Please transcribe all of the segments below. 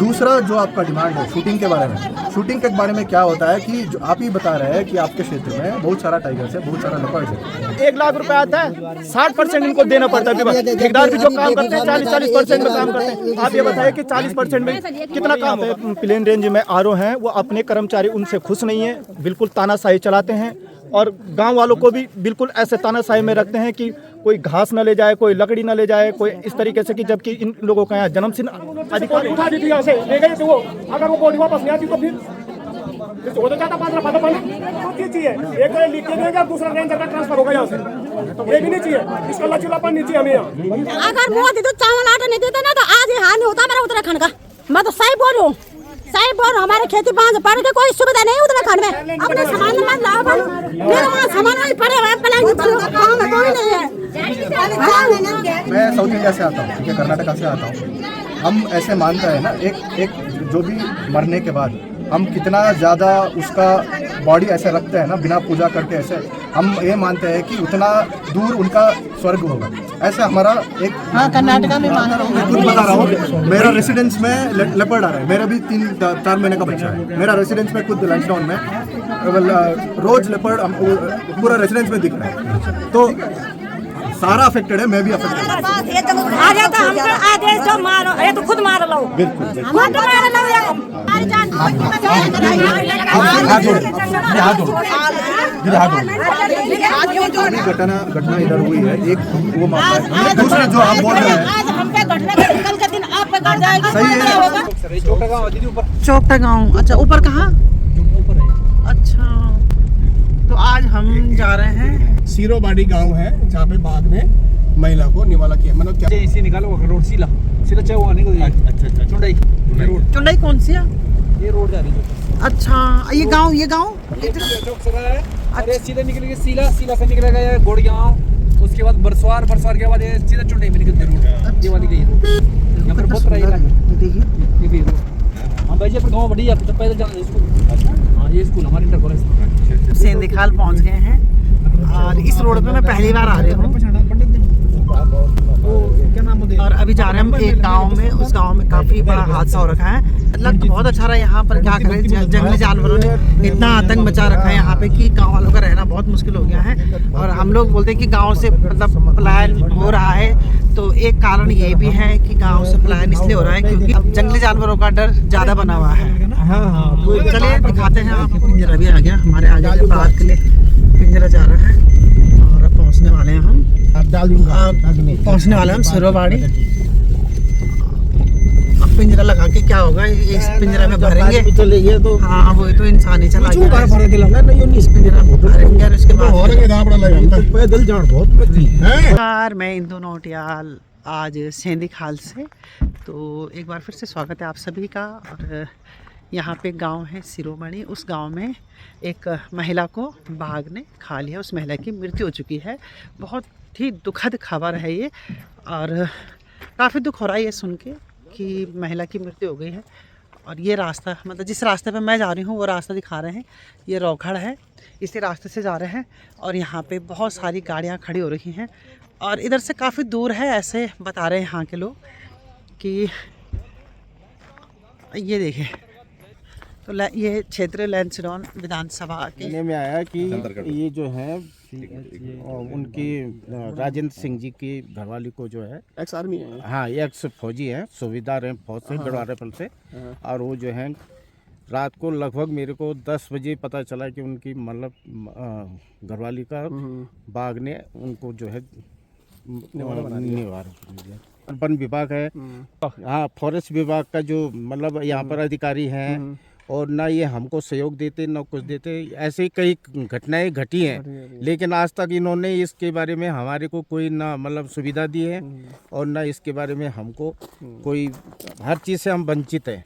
दूसरा जो आपका डिमांड है शूटिंग के बारे में, शूटिंग के बारे में क्या होता है कि जो आप ही बता रहे हैं कि आपके क्षेत्र में बहुत सारा टाइगर्स है, बहुत सारा लेपर्ड्स है। 1 लाख रुपए आता है, 60% इनको देना पड़ता है। ठेकेदार भी जो काम करते हैं 40% में काम करते हैं। आप ये बताइए कि 40% में कितना काम है। प्लेन रेंज में आरओ हैं, वो अपने कर्मचारी उनसे खुश नहीं है, बिल्कुल तानाशाही चलाते हैं और गांव वालों को भी बिल्कुल ऐसे तानाशाही में रखते हैं कि कोई घास न ले जाए, कोई लकड़ी न ले जाए, कोई इस तरीके से कि जबकि इन लोगों का यहाँ जन्मसिद्ध अधिकार उठा दी थी यहाँ से ले गए थे वो। अगर वो बॉडी वापस नहीं आती तो फिर हो तो जाता 5 रफा दफा चाहिए। एक तो लिख के देगा, दूसरा रेंजर का ट्रांसफर होगा यहाँ से, ये भी नहीं चाहिए। इसका लचीलापन नहीं चाहिए हमें यहाँ। अगर मोदी तो चावल आटा नहीं देता ना तो आज ये हाल नहीं होता मेरा उत्तराखंड का। मैं तो सही बोल रहा हूँ, सही बोल रहा हूँ। हमारे खेती बांध पड़ के कोई सुविधा नहीं उत्तराखंड में। अपने सामान में लाओ बनो, मेरे वहाँ सामान नहीं पड़े हुए पलायन काम में कोई नहीं है। मैं साउथ इंडिया से आता हूँ, ठीक है, कर्नाटका से आता हूँ। हम ऐसे मानते हैं ना, एक जो भी मरने के बाद हम कितना ज़्यादा उसका बॉडी ऐसे रखते हैं ना, बिना पूजा करके, ऐसे हम ये मानते हैं कि उतना दूर उनका स्वर्ग होगा। ऐसे हमारा एक कर्नाटका में मान रहा हूँ, खुद बता रहा हूँ। मेरा रेसिडेंस में लेपर्ड आ रहा है, मेरा भी 3-4 महीने का बच्चा है। मेरा रेसिडेंस में खुद लंचडाउन में रोज लेपर्ड पूरा रेसिडेंस में दिख रहा है। तो सारा अफेक्टेड है, मैं भी अफेक्टेड हूँ। आ जाता हमको आदेश जो मारो, ये तो खुद मार लो, बिल्कुल खुद मार लो। घटना इधर हुई है, एक वो मामला है। दूसरा जो आप बोल रहे हैं आज हम पे घटना कल के दिन आप पे घट जाएगी। सही है। चौकटा गाँव। अच्छा, ऊपर कहाँ? अच्छा, तो आज हम जा रहे हैं सीरोबाड़ी गांव है जहाँ पे बाद में महिला को निवाला किया। मतलब क्या इसी निकालो रोड सीला चाहे वो आने को। अच्छा चुंडई रोड। चुंडई कौन सी है? ये रोड जा रही है। अच्छा, ये गांव चौक से है। अरे सीधे निकल के सीला से निकलेगा ये गोड़गांव, उसके बाद बरसवार के बाद ये सीधा चुंडई में निकलते रोड। ये वाली गई रोड यहाँ पर बहुत रही है। हाँ भाई, ये गाँव बढ़िया तो पैदल जाना स्कूल। हाँ, ये स्कूल हमारे इंटर कॉलेज सेंधिखाल पहुंच गए हैं और इस रोड पे मैं पहली बार आ रही हूँ। और अभी जा रहे हैं हम एक गांव में। उस गांव में काफी बड़ा हादसा हो रखा है। लग तो बहुत अच्छा रहा है यहाँ पर, क्या करें, जंगली जानवरों ने इतना आतंक मचा रखा है यहाँ पे कि गांव वालों का रहना बहुत मुश्किल हो गया है। और हम लोग बोलते हैं कि गांव से मतलब पलायन हो रहा है, तो एक कारण ये भी है कि गांव से पलायन इसलिए हो रहा है क्योंकि अब जंगली जानवरों का डर ज्यादा बना हुआ है। चलिए दिखाते हैं आपको। पिंजरा भी आ गया हमारे आगे के पार्क के लिए, पिंजरा जा रहा है और अब पहुँचने वाले हैं हम। पहुँचने वाले हम सिरोबाड़ी। अब पिंजरा लगा के क्या होगा, इस पिंजरा में भरेंगे तो हाँ वो तो इंसान ही चला गया इस पिंजरा में भरेंगे और इसके बाद। मैं इंदु नौटियाल आज सेंधिखाल से। तो एक बार फिर से स्वागत है आप सभी का। और यहाँ पे गांव है सिरोमणि। उस गांव में एक महिला को बाघ ने खा लिया, उस महिला की मृत्यु हो चुकी है। बहुत ही दुखद खबर है ये और काफ़ी दुख हो रहा है ये सुन के कि महिला की मृत्यु हो गई है। और ये रास्ता, मतलब जिस रास्ते पे मैं जा रही हूँ वो रास्ता दिखा रहे हैं, ये रौखड़ है, इसी रास्ते से जा रहे हैं। और यहाँ पे बहुत सारी गाड़ियाँ खड़ी हो रही हैं और इधर से काफ़ी दूर है, ऐसे बता रहे हैं यहाँ के लोग कि ये देखें। तो ये क्षेत्र लैंसडौन विधानसभा के में आया कि ये जो है उनकी राजेंद्र सिंह जी की घरवाली को जो है एक्स आर्मी है। हाँ, ये एक्स फौजी है, सूबेदार हैं फौज से गढ़वारे पल से। और वो जो है रात को लगभग मेरे को 10 बजे पता चला कि उनकी मतलब घरवाली का बाघ ने उनको जो है निवार दिया। वन विभाग है, हाँ, फॉरेस्ट विभाग का जो मतलब यहाँ पर अधिकारी हैं और ना ये हमको सहयोग देते ना कुछ देते। ऐसे कई घटनाएं घटी हैं लेकिन आज तक इन्होंने इसके बारे में हमारे को कोई ना मतलब सुविधा दी है और ना इसके बारे में हमको कोई, हर चीज़ से हम वंचित हैं।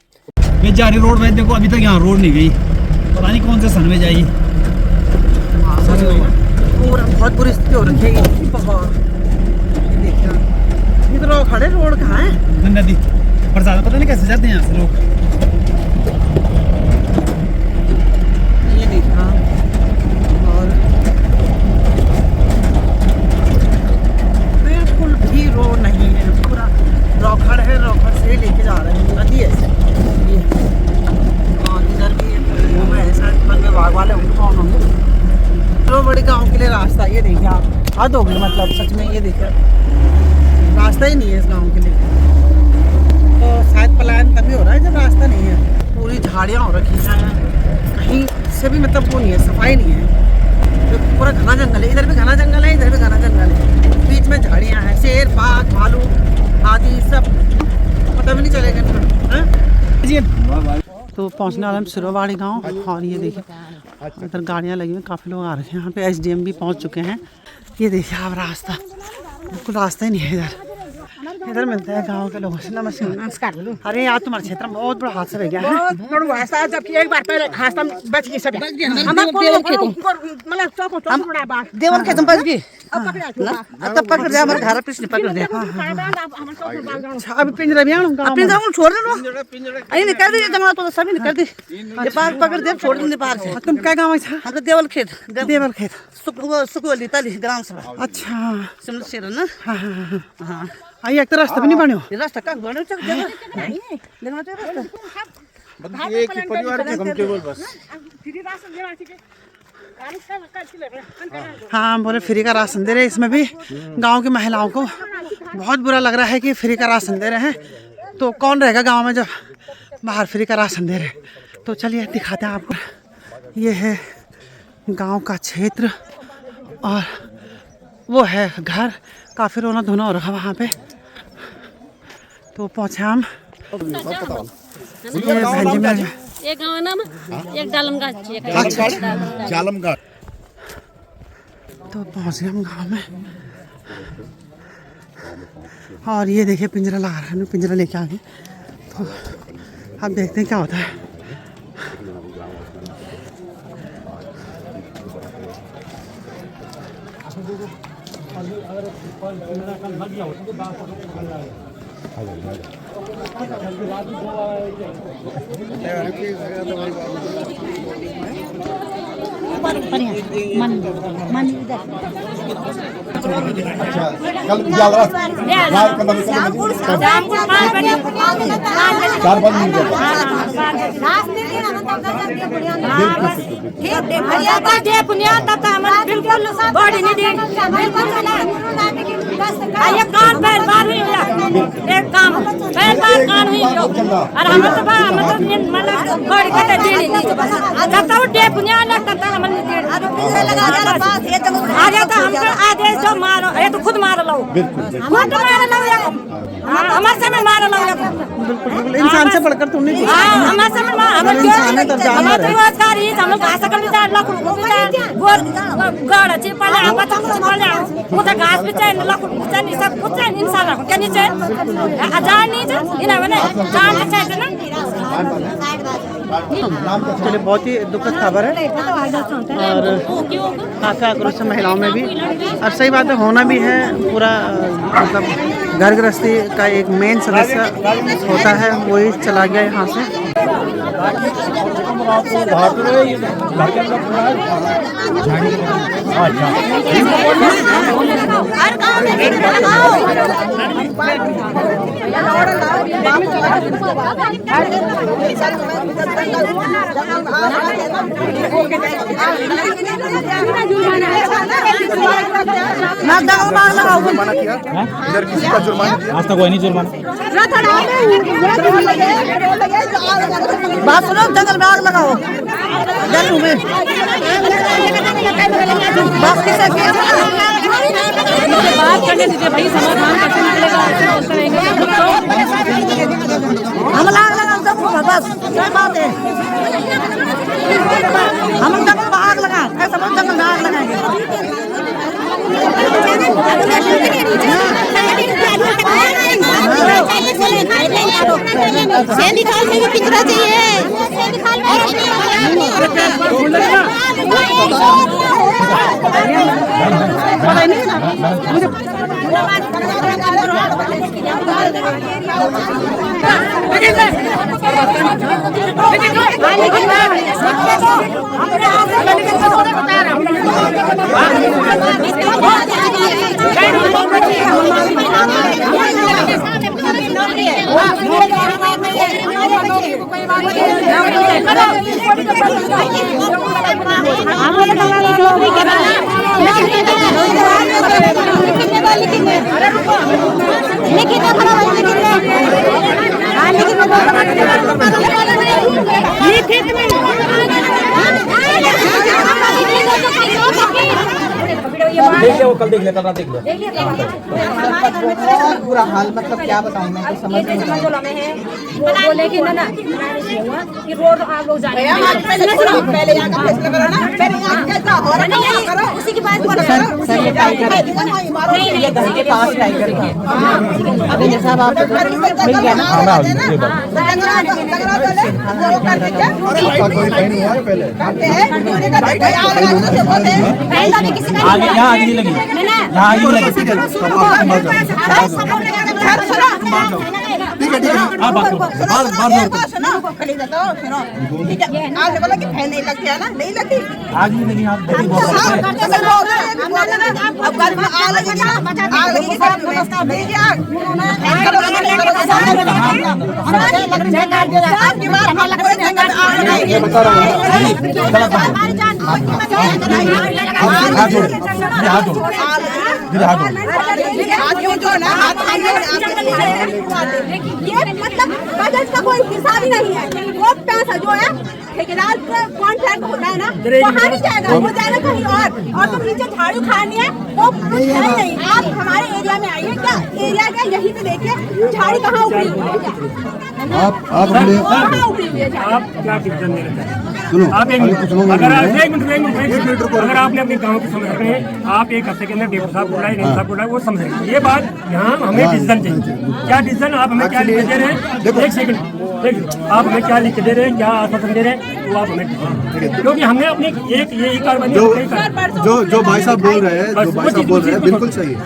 ये जा रही रोड में देखो, अभी तक यहाँ रोड नहीं गई, पता नहीं कौन से सन में जाएगी। बहुत बुरी स्थिति हो रखी है। इधर खड़े, रोड कहाँ है? नदी बरसात पता नहीं कैसे जाते हैं यहाँ से लोग। ये देखना और बिल्कुल भी रोड नहीं है, पूरा रौखड़ है। रौखड़ से लेके जा रहे हैं नदी है। हद हो गई मतलब सच में। ये देखिए रास्ता ही नहीं है इस गांव के लिए, तो शायद पलायन तभी हो रहा है जब रास्ता नहीं है। पूरी झाड़ियाँ हो रखी हैं, कहीं से भी मतलब वो नहीं है, सफाई नहीं है। तो पूरा घना जंगल है, इधर भी घना जंगल है, इधर भी घना जंगल है, बीच में झाड़ियाँ हैं, शेर बाघ भालू हाथी सब पता भी नहीं चलेगा इनको। तो पहुंचने वाला हम सिरोवाड़ी गांव। और ये देखिए इधर गाड़ियां लगी हुई, काफ़ी लोग आ रहे हैं यहाँ पे। एसडीएम भी पहुंच चुके हैं। ये देखिए आप रास्ता, बिल्कुल रास्ता ही नहीं है इधर। इधर मिलता है गांव के लोगों से। नमस्कार। अरे यार तुम्हारे क्षेत्र में बहुत बड़ा हादसा हो गया है। जबकि एक बार पहले हादसा बच गई सब। देवर खेत में बच गई, तब पकड़ दिया हमारे घर पिछले पकड़ दिया। अभी पिंजरा भी पिंजरा छोड़ दे, अरे निकल दी जमा तो सभी निकल दी, बाहर पकड़ दिया छोड़ देंगे बाहर से। तुम क्या गाँव है? हम तो देवल खेत, देवल खेत सुखवली तली ग्राम सभा। अच्छा सिमल शेर है ना। हाँ हाँ हाँ। आई एक तो रास्ता भी नहीं बनो, रास्ता का बनो चक जगह नहीं है, लेकिन तो रास्ता एक ही परिवार के हम केवल बस। हाँ बोले फ्री का राशन दे रहे। इसमें भी गांव की महिलाओं को बहुत बुरा लग रहा है कि फ्री का राशन दे रहे हैं। तो कौन रहेगा गांव में जब बाहर फ्री का राशन दे रहे। तो चलिए दिखाते हैं आपको। ये है गांव का क्षेत्र और वो है घर, काफ़ी रोना धोना हो रहा वहाँ पे। तो पहुँचे हम ये भंजी में। एक गाँव नाम एक डालमगढ़। जालमगढ़। तो पहुँच गए हम गाँव में। और ये देखिए पिंजरा लगा रहा है, पिंजरा लेके आ गए। तो अब देखते हैं क्या होता है। आदेश जो मारो ये तो खुद मार लो, हमारे समय मार लो। बिल्कुल इंसान से बढ़कर तुम नहीं। हमारे रोजगारी हम लोग घास कर विचार लाख गोर गड़ ची पले आप तो कुछ पले मुझे घास भी चाहिए लाख चाहिए सब कुछ चाहिए इंसान को क्या नहीं चाहिए जान नहीं चाहिए इन्हें मैंने जान चाहिए ना। चलिए बहुत ही दुखद खबर है और काफ़ी आक्रोश महिलाओं में भी। और सही बात है होना भी है। पूरा मतलब घर गृहस्थी का एक मेन सदस्य होता है, वही चला गया यहाँ से। जुर्माना किया इधर किसी का जुर्माना आज तक कोई नहीं जुर्माना। बात सुनो, जंगल में आग लगाओ जंगल में। बात करने दीजिए भाई, समाधान कैसे निकलेगा? हम आग लगाओ सबको, बस क्या बात है। हम जंगल में आग लगाए, ऐसा बहुत जंगल में आग लगाएंगे। पिंजरा चाहिए देख लिया वो कल देख लिया कल रात देख लिया बहुत बुरा हाल, मतलब क्या बताऊं मैं, तो समझ नहीं आ रहा है। वो बोले कि ना कि रोड आप लोग जाएंगे पहले यहाँ का फैसला करो ना, पहले यहाँ कैसा हो रहा है करो, उसी की बात करो। सर ये टाइगर ये घर के पास टाइगर था। अभी जैसा आप मिल गया ना, आपका कोई नहीं हुआ है पहले? आगे यहाँ आगे नहीं लगी, यहाँ आगे नहीं लगी। ठीक है आप बात करो, आपने बोला कि फैन नहीं लगती है ना, नहीं लगती। आगे नहीं लगी, आप देखिए बहुत अब घर में आग लगी ना, आग लगी सब व्यवस्था भेज दिया। मैं बता रहा ये मतलब बजट का कोई हिसाब ही नहीं है। वो पैसा जो है ठेकेदार कॉन्ट्रैक्ट होता है ना, वो हारी जाएगा, वो जाएगा कहीं और तुम नीचे झाड़ू खानी है वो कुछ है नहीं। आप हमारे एरिया में आइए, क्या एरिया क्या यहीं पे देखिए झाड़ू कहाँ उखड़ी हुई है, आप हमने कहाँ उखड़ी हुई है झाड़ू। आप क्या डिसीजन ले रहे हैं? सुनो आप एक मिनट, सुनो अगर आप एक मिनट अगर आपने अपने गांव की समझ रहे हैं, आप एक हफ्ते के अंदर डेपुटी साहब बोला है, साहब बोला है, वो समझेंगे ये बात। यहाँ हमें डिसीजन चाहिए। क्या डिसीजन आप हमें क्या लिख के दे रहे हैं? एक सेकंड आप हमें क्या लिख के दे रहे हैं, क्या आश्वासन दे रहे हैं, वो आप हमें, क्योंकि हमने अपनी एक ये कार्रवाई जो भाई साहब बोल रहे हैं बिल्कुल सही है।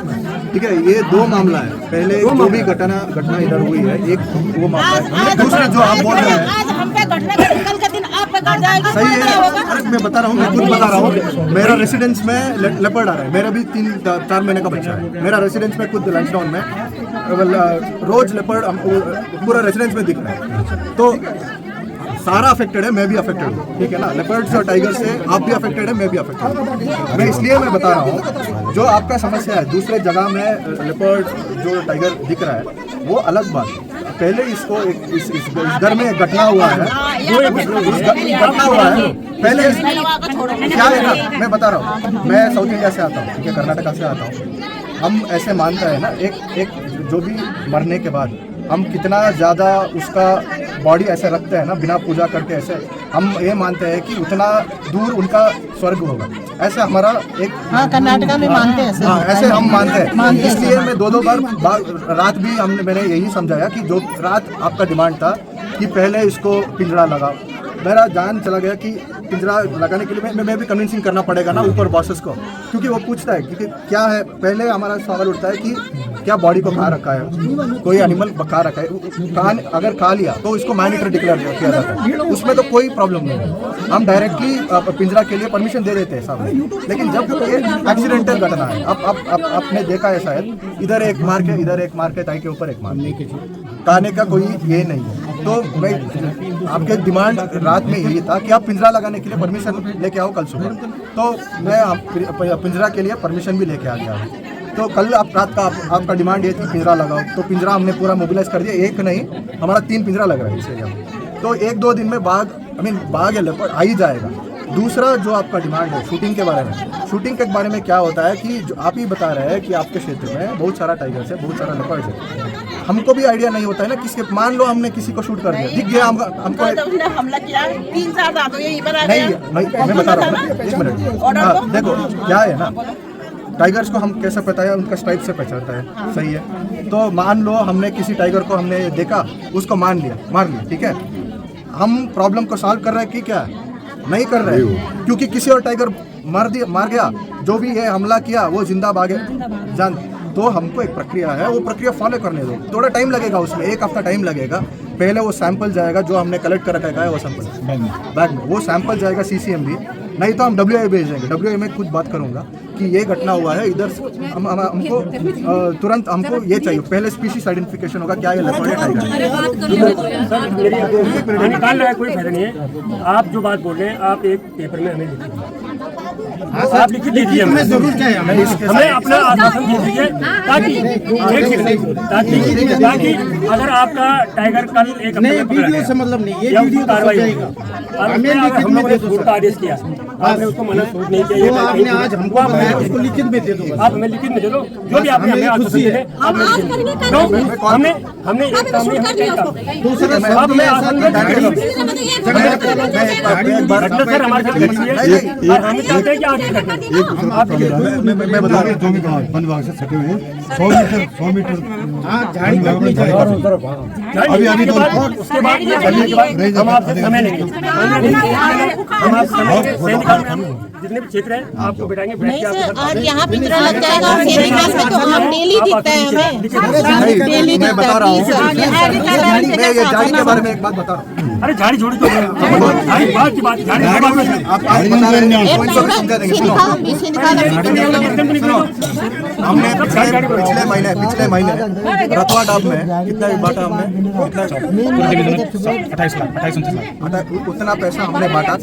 ठीक है, ये दो मामला है। पहले जो भी घटना इधर हुई है, एक वो मामला है। दूसरा जो आप बोल रहे हैं आज हम पे घटना का कल का दिन आप पे घट जाएगा, सही है। अरे मैं बता रहा हूँ, मैं खुद बता रहा हूँ। मेरा रेसिडेंस में लेपर्ड आ रहा है। मेरा भी 3-4 महीने का बच्चा है। मेरा रेसिडेंस में खुद लंचडाउन में रोज लेपर्ड पूरा रेसिडेंस में दिख रहा है। तो सारा अफेक्टेड है, मैं भी अफेक्टेड हूँ। ठीक है ना, लेपर्ड्स और टाइगर से आप भी अफेक्टेड है, मैं भी अफेक्टेड हूँ। मैं इसलिए मैं बता रहा हूँ, जो आपका समस्या है दूसरे जगह में लेपर्ड जो टाइगर दिख रहा है वो अलग बात है। पहले इसको इस घर में घटना हुआ है, घटना हुआ है पहले क्या है ना, मैं बता रहा हूँ। मैं साउथ इंडिया से आता हूँ, ठीक है, कर्नाटका से आता हूँ। हम ऐसे मानते हैं ना, एक जो भी मरने के बाद हम कितना ज़्यादा उसका बॉडी ऐसे रखते हैं ना, बिना पूजा करके, ऐसे हम ये मानते हैं कि उतना दूर उनका स्वर्ग होगा। ऐसे हमारा एक कर्नाटका में मानते हैं, हाँ, ऐसे हम मानते हैं। इसलिए मैं दो बार रात भी मैंने यही समझाया कि जो रात आपका डिमांड था कि पहले इसको पिंजरा लगाओ, मेरा जान चला गया कि पिंजरा लगाने के लिए मैं भी कन्विंसिंग करना पड़ेगा ना ऊपर बॉसेस को, क्योंकि वो पूछता है क्योंकि क्या है। पहले हमारा सवाल उठता है कि क्या बॉडी को खा रखा है, कोई एनिमल खा रखा है, अगर खा लिया तो इसको मैनिटर डिक्लेयर किया जाता है, उसमें तो कोई प्रॉब्लम नहीं है। हम डायरेक्टली पिंजरा के लिए परमिशन दे देते हैं साहब। लेकिन जब एक्सीडेंटल घटना है, अब आपने देखा है शायद, इधर एक मार के इधर एक मार के ताई के ऊपर एक मार खाने का कोई ये नहीं है। तो मैं आपके डिमांड रात में यही था कि आप पिंजरा लगाने के लिए परमिशन लेके आओ कल सुबह। तो मैं पिंजरा के लिए परमिशन भी लेके आ गया। तो कल आप रात का आपका डिमांड ये थी पिंजरा लगाओ, तो पिंजरा हमने पूरा मोबिलाइज कर दिया। एक नहीं, हमारा 3 पिंजरा लग रहा है इस एरिया में। तो 1-2 दिन में बाघ या लेपर्ड आ ही जाएगा। दूसरा जो आपका डिमांड है शूटिंग के बारे में, शूटिंग के बारे में क्या होता है कि जो आप ही बता रहे हैं कि आपके क्षेत्र में बहुत सारा टाइगर्स है, बहुत सारा लेपर्ड्स है। हमको भी आइडिया नहीं होता है ना, किसके मान लो हमने किसी को शूट कर दिया, दिख गया हमको हमला किया 3-4 दांतों यहीं पर आ नहीं, मैं बता रहा हूँ, एक मिनट। हाँ, देखो क्या है ना, टाइगर्स को हम कैसे पता है, उनका स्ट्राइप से पहचानता है, सही है। तो मान लो हमने किसी टाइगर को हमने देखा, उसको मार लिया, ठीक है। हम प्रॉब्लम को सॉल्व कर रहे हैं कि क्या नहीं कर रहे, क्योंकि किसी और टाइगर मार गया, जो भी है हमला किया वो जिंदा भागे जान। तो हमको एक प्रक्रिया है, वो प्रक्रिया फॉलो करने दो। थोड़ा टाइम लगेगा उसमें, 1 हफ्ता टाइम लगेगा। पहले वो सैंपल जाएगा जो हमने कलेक्ट कर रखा है, वो सैंपल बैग में वो सैंपल जाएगा CCMB, नहीं तो हम WA भेज देंगे। WA में खुद बात करूंगा कि ये घटना हुआ है इधर हमको तुरंत हमको ये चाहिए, पहले स्पीशीज आइडेंटिफिकेशन होगा, क्या ये लेपर्ड टाइगर निकाल रहा है, कोई फायदा नहीं है। आप जो बात बोल रहे हैं आप एक पेपर में हमें लिखिए, आप लिखित दीजिए हमें, जरूर क्या है हमें अपना आश्वासन दे दीजिए ताकि अगर आपका टाइगर कल एक वीडियो से मतलब नहीं, ये वीडियो कार्रवाई हम लोगों ने कोर्ट का आदेश किया, आपने उसको मना सूट नहीं किया, आपने आज हमको उसको लिखित में दे दो, आप हमें लिखित में दे दो जो भी आपने हमें आश्वासन दिए हैं, आपने हमने एक काम नहीं दूसरा आप हमें आश्वासन सर हमारे साथ हम चाहते हैं कि आप मैं बता रहा हूँ, जो भी वन विभाग से सटे हुए 100 मीटर अभी उसके बाद हम आपसे समय लेंगे, हम आप समय जितने भी क्षेत्र है आपको बैठाएंगे, और यहाँ पे लग जाएगा तो हम डेली दिखता है हमें, डेली मैं बता रहा हूँ, मैं ये झाड़ी के बारे में एक बात बता रहा हूँ। अरे झाड़ी छोड़ी तो झाड़ी बात की बात, झाड़ी आप बता रहे हैं, हमने पिछले महीने रतवा डाब में कितना बांटा हमने, उतना पैसा हमने बांटा,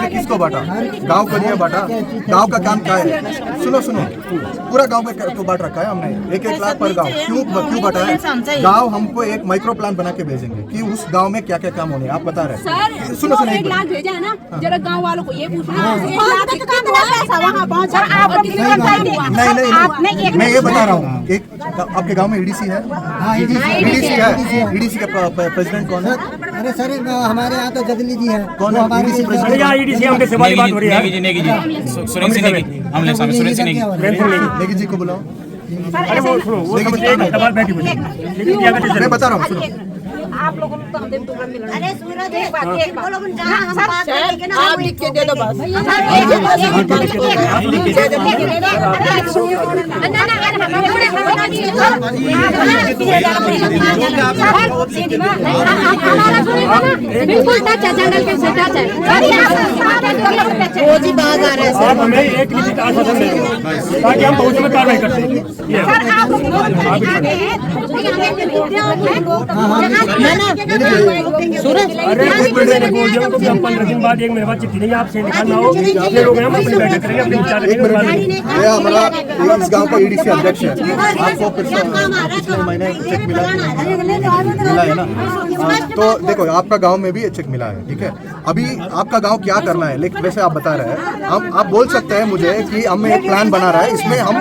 किसको बांटा, गांव को नहीं बांटा। गांव का काम क्या है, सुनो पूरा गांव को बांट रखा है हमने, 1-1 लाख पर गांव। क्यों बांटा है? गांव हमको एक माइक्रो प्लान बना के भेजेंगे कि उस गांव में क्या क्या काम होने, आप बता रहे हैं। सुनो 1 लाख भेजा है ना, जरा गांव वालों को ये पूछना नहीं, मैं ये बता रहा हूँ, एक आपके गांव में ईडीसी है, ईडीसी का प्रेसिडेंट कौन है? अरे सर हमारे यहाँ तो जदली जी है, कौन है ईडीसी प्रेसिडेंट? ईडीसी हमसे सवाल बात हो रही है, नेगी जी को बुलाओ। अरे वो समझ एक सवाल बैठी हुई है, मैं बता रहा हूँ, सुनो आप लोगों को अरे सूरज एक बात जहाँ हम बात करेंगे ना आप लिख के दे दो बस, बिल्कुल टच है, जंगल के से टच है, रोजी बाज आ रहे हैं आप हमें एक लिखित आश्वासन दें ताकि हम फौज में कार्रवाई कर सकें। अरे हम 15 दिन बाद 1 महीने बाद चिट्ठी नहीं आपसे निकालना हो, अपने लोग हम अपनी बैठक करेंगे, अपने विचार रखेंगे। हमारा इस गांव का ईडीसी अध्यक्ष है, आपको पिछले महीने चेक मिला है ना, तो देखो आपका गांव में भी चेक मिला है, ठीक है। अभी आपका गांव क्या करना है, लेकिन वैसे आप बता रहे हैं, आप बोल सकते हैं मुझे कि हमें एक प्लान बना रहा है, इसमें हम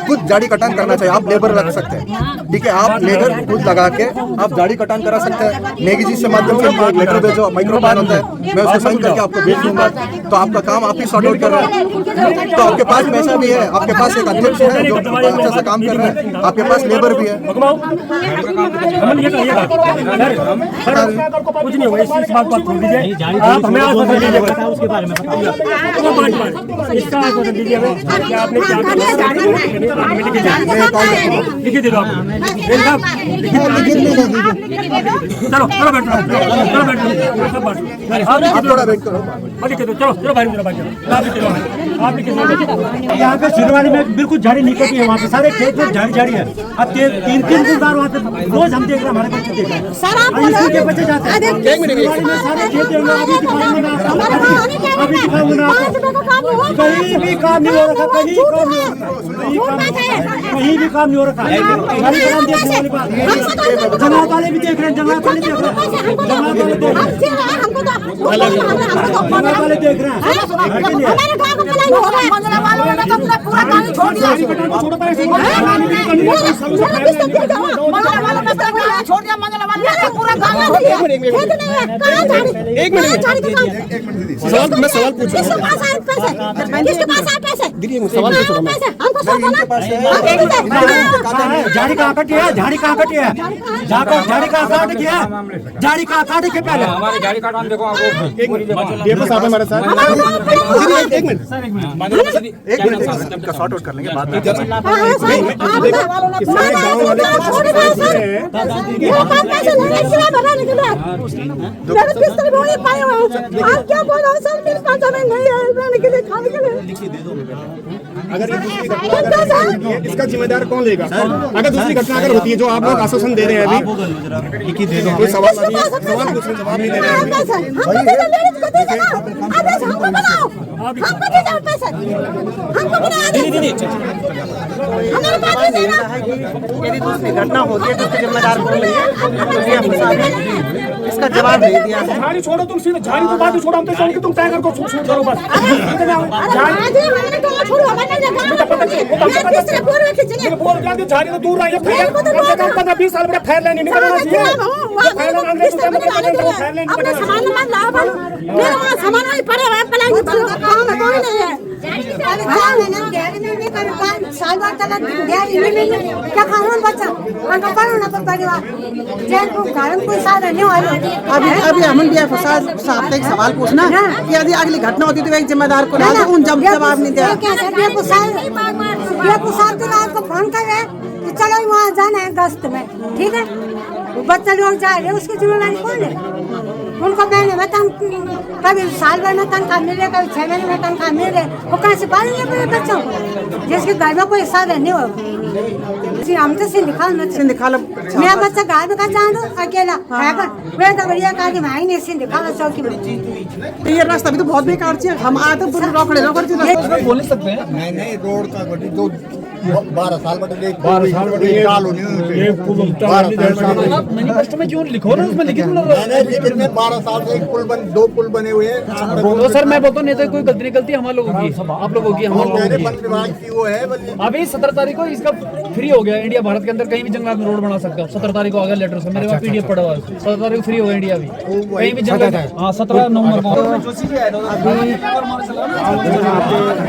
खुद झाड़ी कटान करना चाहिए, आप लेबर रख सकते हैं, ठीक है, आप लेबर खुद लगा के आप झाड़ी कटान करा सकते हैं। नेगी जी से माध्यम से लेटर भेजो, माइक्रो प्लान होता है, मैं उसको साइन करके आपको भेज दूंगा, तो आपका काम आप ही सॉर्ट आउट कर रहे हैं। तो आपके पास पैसा भी है, आपके पास एक अध्यक्ष है जो अच्छा सा काम कर रहा है, आपके पास लेबर भी है। कुछ नहीं होगा, इस बात को छोड़ दीजिए, आप हमें आश्वासन दीजिए उसके बारे में इसका आश्वासन दीजिए हमें कि आपने क्या लिखिए दे दो आप। चलो बैठो, आप थोड़ा वेट करो, चलो भाई मेरा भाई आप यहाँ पे सिरवाड़ी में बिल्कुल झाड़ी निकलती है, वहाँ पे सारे खेत में झाड़ी है। अब 3-3 दिन बाद वहाँ पे रोज हम देख रहे हैं, हमारे बच्चे देख रहे हैं, स्कूल के बच्चे जाते हैं, सारे खेत कहीं भी काम नहीं हो रखा, कहीं भी काम नहीं हो रखा। जंगल वाले भी देख रहे हैं, जंगल वाले देख रहे हैं, मैं सवाल पूछ रहा हूँ, झाड़ी कहाँ कटी है, झाड़ी कहाँ कटी है, झाड़ी कहाँ काट गया, झाड़ी कहाँ काटे के पहले हमारी गाड़ी काटवान देखो आपको साहब हमारे साथ एक मिनट शॉर्ट आउट कर लेंगे बाद में। मेरे पास पैसे नहीं है किराया भरने के लिए। मेरे किस्त भी नहीं पाए हुए हैं। आप क्या बोल रहे हो सर, मेरे पास हमें नहीं है रहने के लिए, खाने के लिए। अगर ये दूसरी घटना अगर होती है, इसका जिम्मेदार कौन लेगा? अगर दूसरी घटना अगर होती है जो आप लोग आश्वासन दे रहे हैं अभी, कोई सवाल नहीं, सवाल पूछ रहे जवाब नहीं दे रहे हैं। यदि दूसरी घटना होती है तो उसके जिम्मेदार कौन लेंगे? इसका जवाब नहीं दिया। झाड़ी छोड़ो, तुम सीधे झाड़ी तो बाद में छोड़ो, हम तो चाहेंगे तुम टाइगर को शूट करो बस। झाड़ी तो दूर रही है, 15-20 साल बड़ा फैल नहीं निकलना चाहिए। अपने सामान मत लाओ, मेरा वहाँ सामान वहीं पड़े हुए पलंग काम है, कोई नहीं है। साल बाद क्या कानून बच्चा कोई साथ रहने वाले। अभी अमन भी फसाद साहब से एक सवाल पूछना कि यदि अगली घटना होती तो एक जिम्मेदार को लाओ, उन जवाब नहीं दिया। आपको फोन कर रहे कि चलो वहाँ जाना है गश्त में, ठीक है, वो बच्चा लोग जा रहे, उसकी जिम्मेदारी कौन है? उनको महीने में कभी साल भर में तनख्वाह मिल रही, कभी 6 महीने में तनख्वाह मिल रही, वो कहाँ से पालेंगे अपने बच्चों को जिसके घर में कोई साधन नहीं होगा? हम तो सिंधिखाल मेरा बच्चा घर में कहा दो अकेला वे तो बढ़िया कहा कि भाई नहीं सिंधिखाल चौकी में। ये रास्ता भी तो बहुत बेकार चाहिए, हम आए तो पूरे रोकड़े बोल नहीं सकते हैं। नहीं रोड का जो 12 साल मैनिफेस्टो में क्यों लिखो ना, उसमें लिखित में 12 साल से 2 पुल बने हुए हैं। तो सर मैं बोलता हूँ नहीं तो कोई गलती हमारे लोगों की, आप लोगों की, हमारे लोगों की। वन विभाग की वो है। अभी 17 तारीख को इसका फ्री हो गया इंडिया, भारत के अंदर कहीं भी जंगलात में रोड बना सकते हो। 17 तारीख को आ गया लेटर से, मेरे पास पीडीएफ पड़ा हुआ है। 17 तारीख को फ्री हो गया इंडिया भी, कहीं भी जंगल। हाँ 17 नवंबर को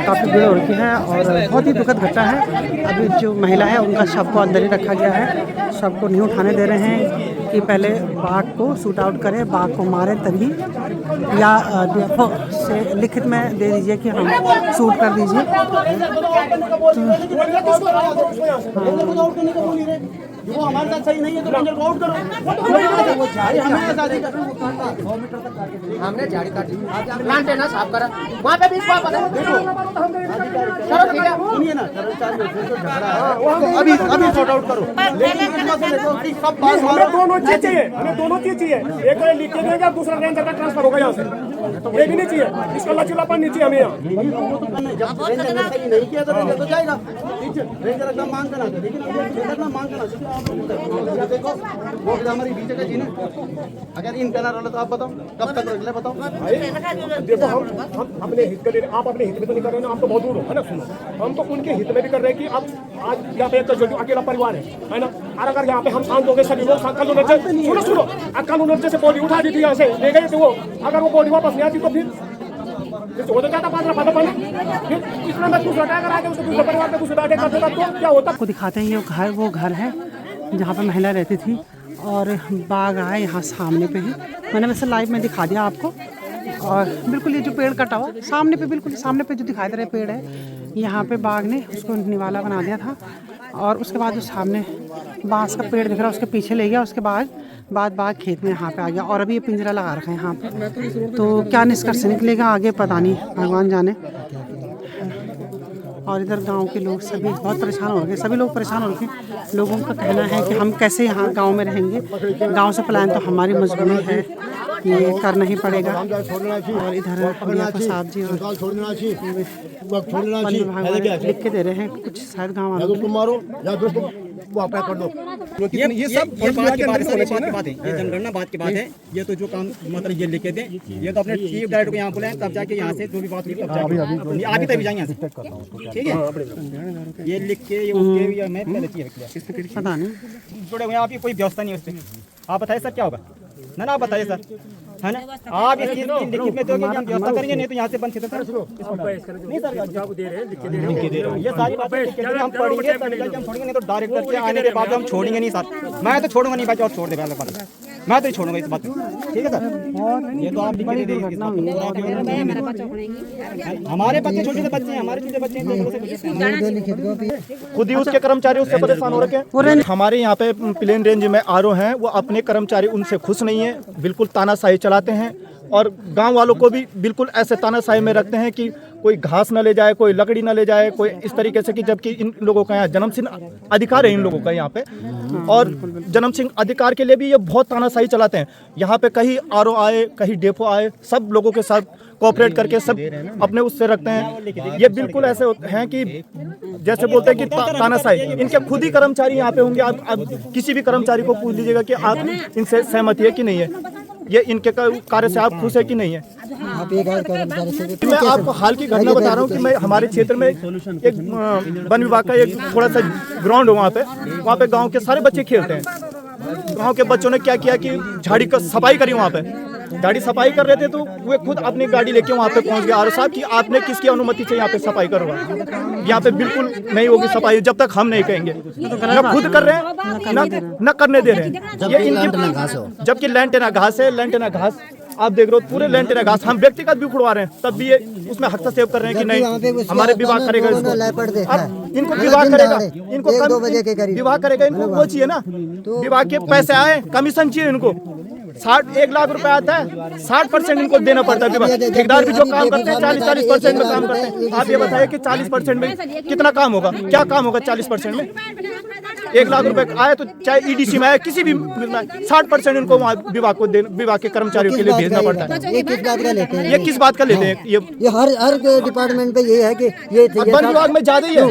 काफी भीड़ हो रखी है और बहुत ही दुखद घटना है। अभी जो महिला है उनका शव को अंदर ही रखा गया है, शव को नहीं उठाने दे रहे हैं कि पहले बाघ को शूट आउट करें, बाघ को मारें तभी, या डीएफओ से लिखित में दे दीजिए कि हम शूट कर दीजिए। वो हमारे साथ सही नहीं है तो रेंजर को आउट करो। हमने झाड़ी काटी, प्लांट है ना साफ करा, वहाँ पे भी साफ है। चलो ठीक है, सुनिए ना, अभी सॉर्ट आउट करो। हमें दोनों चीज चाहिए, हमें दोनों चीज चाहिए। एक को लिख के देंगे, दूसरा रेंजर का ट्रांसफर होगा यहाँ से। ये भी नहीं चाहिए, इसका लचीलापन नहीं चाहिए हमें यहाँ। जब रेंजर ने सही नहीं किया तो रेंजर तो जाएगा, रेंजर एकदम मांग करना था, लेकिन अब मांग करना देखो वो हमारी बीच का जीने। अगर इन करना रहा तो आप बताओ कब तक रख ले, बताओ। देखो हम अपने हित के लिए, आप अपने हित में तो नहीं कर रहे ना, हम तो बहुत दूर हो है ना। सुनो, हम तो उनके हित में भी कर रहे हैं कि अब आज यहाँ पे जो अकेला परिवार है ना, और अगर यहाँ पे हम शांत हो गए सभी लोग, सुनो कल उन्होंने से बॉडी उठा दी थी, यहाँ से ले गए थे वो, अगर वो बॉडी वापस नहीं आती तो फिर हो तो जाता पात्र फादा पानी, फिर इसमें मैं दूसरा अगर आगे उसको दूसरे परिवार का दूसरा आगे कर देता तो क्या होता। आपको दिखाते हैं ये वो घर है जहाँ पर महिला रहती थी और बाघ आए यहाँ सामने पे ही। मैंने वैसे लाइव में दिखा दिया आपको। और बिल्कुल ये जो पेड़ कटा हुआ सामने पे, बिल्कुल सामने पे जो दिखाई दे रहे पेड़ है, यहाँ पे बाघ ने उसको निवाला बना दिया था। और उसके बाद जो सामने बांस का पेड़ दिख रहा है उसके पीछे ले गया, उसके बाद बाघ खेत में यहाँ पे आ गया। और अभी ये पिंजरा लगा रखा है यहाँ पे, तो क्या निष्कर्ष निकलेगा आगे पता नहीं, भगवान जाने। और इधर गांव के लोग सभी बहुत परेशान हो गए, सभी लोग परेशान हो गए। लोगों का कहना है कि हम कैसे यहाँ गांव में रहेंगे, गांव से पलायन तो हमारी मजबूरी है, ये करना ही पड़ेगा। और इधर साहब जी लिख के दे रहे हैं कुछ शायद गाँव वालों कर दो। ये सब बात है, ये जनगणना बात की बात है। ये तो जो काम मतलब ये लिख के दें, ये तो अपने चीफ डायरेक्टर को यहाँ बुलाएं, तब जाके यहाँ से जो भी बात अभी तभी जाएंगे यहाँ से, ठीक है। ये लिख के ये उसके मैं पहले पता नहीं जुड़े हुए, आपकी कोई व्यवस्था नहीं है उस पर। आप बताइए सर क्या होगा ना, आप बताइए सर, है ना। आप इस चीज लिखित में दोगे, हम व्यवस्था करेंगे, नहीं तो यहाँ से बंद क्षेत्र नहीं सर लिख के दे रहे हैं। ये सारी बातें हम पढ़ेंगे, हम छोड़ेंगे, नहीं तो डायरेक्टर के आने के बाद हम छोड़ेंगे नहीं सर। मैं तो छोड़ूंगा नहीं भाई, और छोड़ दे। मैं तो छोड़ूंगा इस बात को, ठीक है सर। ये तो आप बड़ी दुर्घटना हुई है। हमारे बच्चे छोटे छोटे बच्चे हैं, हमारे छोटे बच्चे हैं, खुद ही उसके कर्मचारी उससे परेशान हो रखे हैं। हमारे यहाँ पे प्लेन रेंज में आरओ हैं, वो अपने कर्मचारी उनसे खुश नहीं है, बिल्कुल तानाशाही चलाते हैं और गांव वालों को भी बिल्कुल ऐसे तानाशाही में रखते हैं कि कोई घास न ले जाए, कोई लकड़ी न ले जाए, कोई इस तरीके से कि जबकि इन लोगों का यहाँ जन्मसिद्ध अधिकार है इन लोगों का यहाँ पे, और जन्मसिद्ध अधिकार के लिए भी ये बहुत तानाशाही चलाते हैं। यहाँ पे कहीं आरओ आए, कहीं डेपो आए, सब लोगों के साथ कोऑपरेट करके सब अपने उससे रखते हैं। ये बिल्कुल ऐसे हैं कि जैसे बोलते हैं कि तानाशाही। इनके खुद ही कर्मचारी यहाँ पे होंगे, आप किसी भी कर्मचारी को पूछ लीजिएगा कि आप इनसे सहमति है कि नहीं है, ये इनके कार्य से आप खुश है कि नहीं है। मैं आपको हाल की घटना बता रहा हूँ कि मैं हमारे क्षेत्र में एक वन विभाग का एक थोड़ा सा ग्राउंड है, वहाँ पे गांव के सारे बच्चे खेलते हैं। गांव के बच्चों ने क्या किया कि झाड़ी का सफाई करी, वहाँ पे गाड़ी सफाई कर रहे थे तो वे खुद अपनी गाड़ी लेके वहाँ पे पहुँच गए। आर साहब कि आपने किसकी अनुमति से यहाँ पे सफाई करवा, यहाँ पे बिल्कुल नहीं होगी सफाई जब तक हम नहीं कहेंगे। न खुद कर रहे हैं न करने दे रहे हैं। ये इनकी जबकि लैंटेना घास है, लैंटेना घास आप देख रहे हो, पूरे लैंटेना घास हम व्यक्तिगत भी खुड़वा रहे हैं, तब भी ये उसमें हस्तक्षेप कर रहे हैं कि नहीं हमारे विभाग करेगा इसको। अब इनको विभाग करेगा, इनको विभाग करेगा, इनको वो चाहिए ना, विभाग के पैसे आए, कमीशन चाहिए इनको। 1 लाख रुपए आता है, 60% इनको देना पड़ता है। ठेकेदार भी जो काम करते हैं 40% में काम करते हैं। आप ये बताइए कि 40% में कितना काम होगा, क्या काम होगा 40% में? 1 लाख रुपए आए तो चाहे ईडीसी में आए, किसी भी 60% इनको विभाग को विभाग के कर्मचारियों के लिए भेजना पड़ता है। ये किस बात का लेते हैं? ये किस बात का लेते हैं? ये हर डिपार्टमेंट पे ये है कि ये वन विभाग में ज्यादा ही है।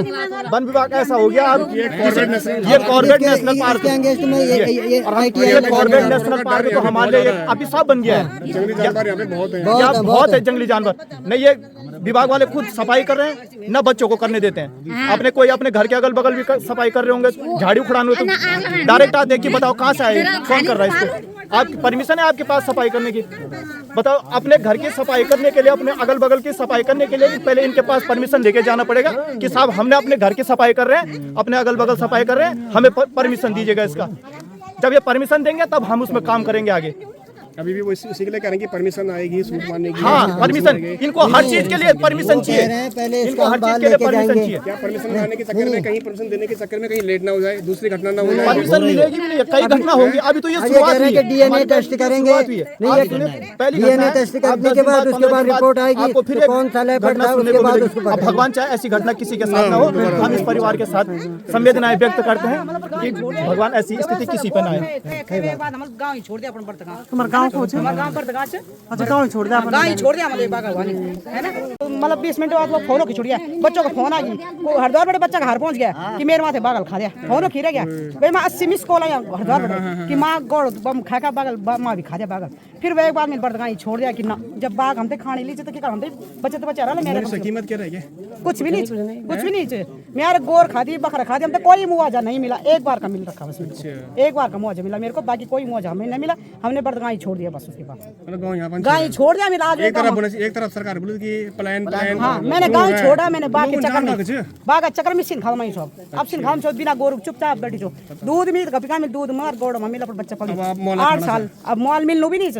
वन विभाग ऐसा हो गया, अब ये कॉर्बेट नेशनल पार्क, ये कॉर्बेट नेशनल पार्क तो हमारे लिए अभिशाप बन गया है। यहाँ बहुत है जंगली जानवर। नहीं, ये विभाग वाले खुद सफाई कर रहे हैं, न बच्चों को करने देते हैं। अपने कोई अपने घर के अगल बगल भी सफाई कर रहे होंगे, झाड़ी उखड़ाने तो डायरेक्ट आते कि बताओ कहाँ से आए, कौन कर रहा है इसको, आपकी परमिशन है आपके पास सफाई करने की? बताओ, अपने घर की सफाई करने के लिए, अपने अगल बगल की सफाई करने के लिए पहले इनके पास परमिशन लेके जाना पड़ेगा कि साहब हमने अपने घर की सफाई कर रहे हैं, अपने अगल बगल सफाई कर रहे हैं, हमें परमिशन दीजिएगा इसका। जब ये परमिशन देंगे तब हम उसमें काम करेंगे आगे। अभी भी वो इसी के लिए करेंगे, परमिशन आएगी सूट मारने की। हाँ, परमिशन इनको हर चीज के लिए परमिशन चाहिए, इनको हर चीज के लिए परमिशन चाहिए। क्या परमिशन लाने के चक्कर में, कहीं परमिशन देने के चक्कर में कहीं लेट ना हो जाए, दूसरी घटना ना हो जाए? परमिशन मिलेगी भी नहीं, कई घटना होगी। अभी तो ये शुरुआत हुई है, डीएनए टेस्ट करेंगे, डीएनए टेस्ट करने के बाद उसके बाद रिपोर्ट आएगी, फिर कौन सा लैब घटना सुनने को मिलेगी। अब भगवान चाहे ऐसी घटना किसी के साथ ना हो, हम इस परिवार के साथ संवेदनाएं व्यक्त करते हैं कि भगवान ऐसी स्थिति किसी पर ना आए। गाँव ही छोड़ दिया अपन अच्छा गाँव छोड़ दिया हमारे बागवानी है ना। मतलब 20 मिनट बाद वो फोनो की छुड़िया, बच्चों का फोन आ गई, वो हरिद्वार बड़े बच्चा घर पहुंच गया कि मेरे माथे बागल खा दिया, फोनो खीरे गया भाई। मैं 80 मिस कॉल आया हरिद्वार बड़े कि माँ गोड़ बम खा का बागल, माँ भी खा दिया बागल। फिर वह एक बार मेरे बड़गाई छोड़ दिया कि ना, जब बाग हमसे खाने लीजिए तो क्या करते बच्चे तो बच्चा रहा मेरे कीमत क्या रहेगी? कुछ भी नहीं मेरे गोर खा दी, बकरा खा दिया, हमसे कोई मुआवजा नहीं मिला। एक बार का मिल रखा बस, एक बार का मुआवजा मिला मेरे को, बाकी कोई मुआवजा हमें नहीं मिला। हमने बड़गाई छोड़ दिया बस, उसके बाद गाय छोड़ दिया। मिला एक तरफ सरकार बोली कि प्लान हाँ, मैंने गाँव छोड़ा, मैने बाग के चक्कर में सिन खाओ मैं सब। अब सिन खाओ बिना गोरू चुपचाप बैठी छो, दूध मिल कभी का मिल दूध मार गोड़ में मिला बच्चा पल 8 साल। अब मॉल मिलनो भी नहीं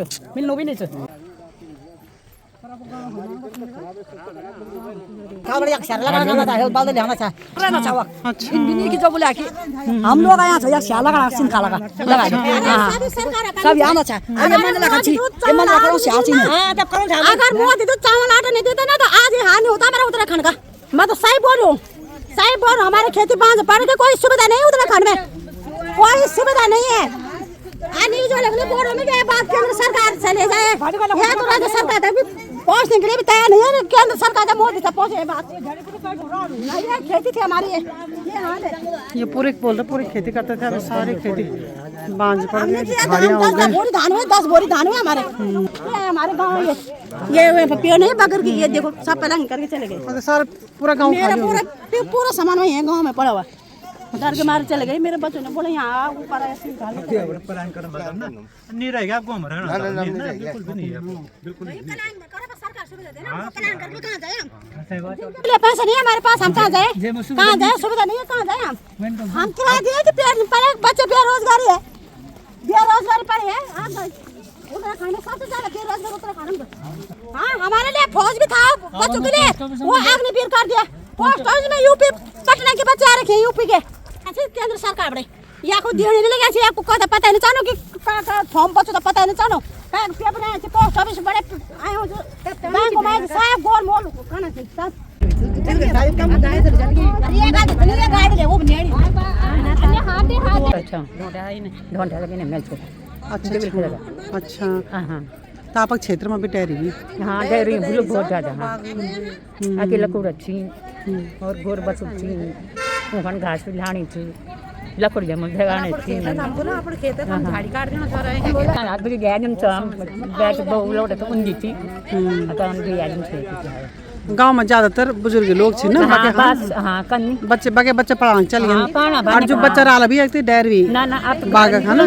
हम लोग आया था लगा सिन खा लगा सब यहाँ अगर मोदी तो चावल आटा नहीं देता ना तो आज ये हानि होता मेरा उत्तराखंड का। मैं तो सही बोल रहा हूँ, हमारे खेती बांध पड़ के कोई सुविधा नहीं उत्तराखंड में, कोई सुविधा नहीं है। न्यूज वाले बोर्ड में बात केंद्र सरकार चले जाए, तो राज्य सरकार पहुँचने के लिए भी तैयार नहीं है। केंद्र सरकार जब मोदी तक पहुँचे बात नहीं, खेती थी हमारी ये पूरे बोल रहे पूरी खेती करते थे, सारी खेती बांझ पड़ गई। 10 बोरी धान हुए हमारे गाँव। ये पेड़ नहीं बगर की, ये देखो सब पलंग करके चले गए। सारा पूरा गाँव पूरा सामान वही है गाँव में पड़ा हुआ, डर के मारे चले गए। मेरे बच्चों ने बोले यहाँ ऊपर नहीं रहेगा आपको हमारा बिल्कुल भी नहीं है, बिल्कुल नहीं। पैसा नहीं है हमारे पास, हम कहाँ जाए सुविधा नहीं है, कहाँ जाए हम किराया दिए कि बच्चे बेरोजगारी है, बेरोजगारी पड़ी है उत्तराखंड में सबसे ज्यादा बेरोजगार उत्तराखंड में। हाँ हमारे लिए फौज भी था बच्चों के लिए, वो अग्निवीर कर दिया। पोस्ट ऑफिस में यूपी पटना के बच्चे आ रखे हैं यूपी के, ऐसे केंद्र सरकार बड़े या को देने नहीं लगे आपको कहता पता नहीं चानो कि फॉर्म बच्चों का पता नहीं चानो पेपर है पोस्ट ऑफिस बड़े आए हो बैंक में साहब गोल मोल खाना चाहिए सब अच्छा तो आप क्षेत्र में भी डेयरी भी हाँ डेयरी बुलक बहुत ज़्यादा अकेला को रखी और गोर बस थी उखन घास भी लानी थी लकड़ी जम भगाने थी हमको ना अपन खेत में झाड़ी काट देना चाह रहे हैं आज भी गया दिन चाम बैठ बहु लोट तो उंदी थी अतः हम भी आज से गांव में ज्यादातर बुजुर्ग लोग छे ना हाँ कन्नी बच्चे बाके बच्चे पढ़ाने चल गए और जो बच्चा रहा भी एक डेयरी ना ना आप बागा खाना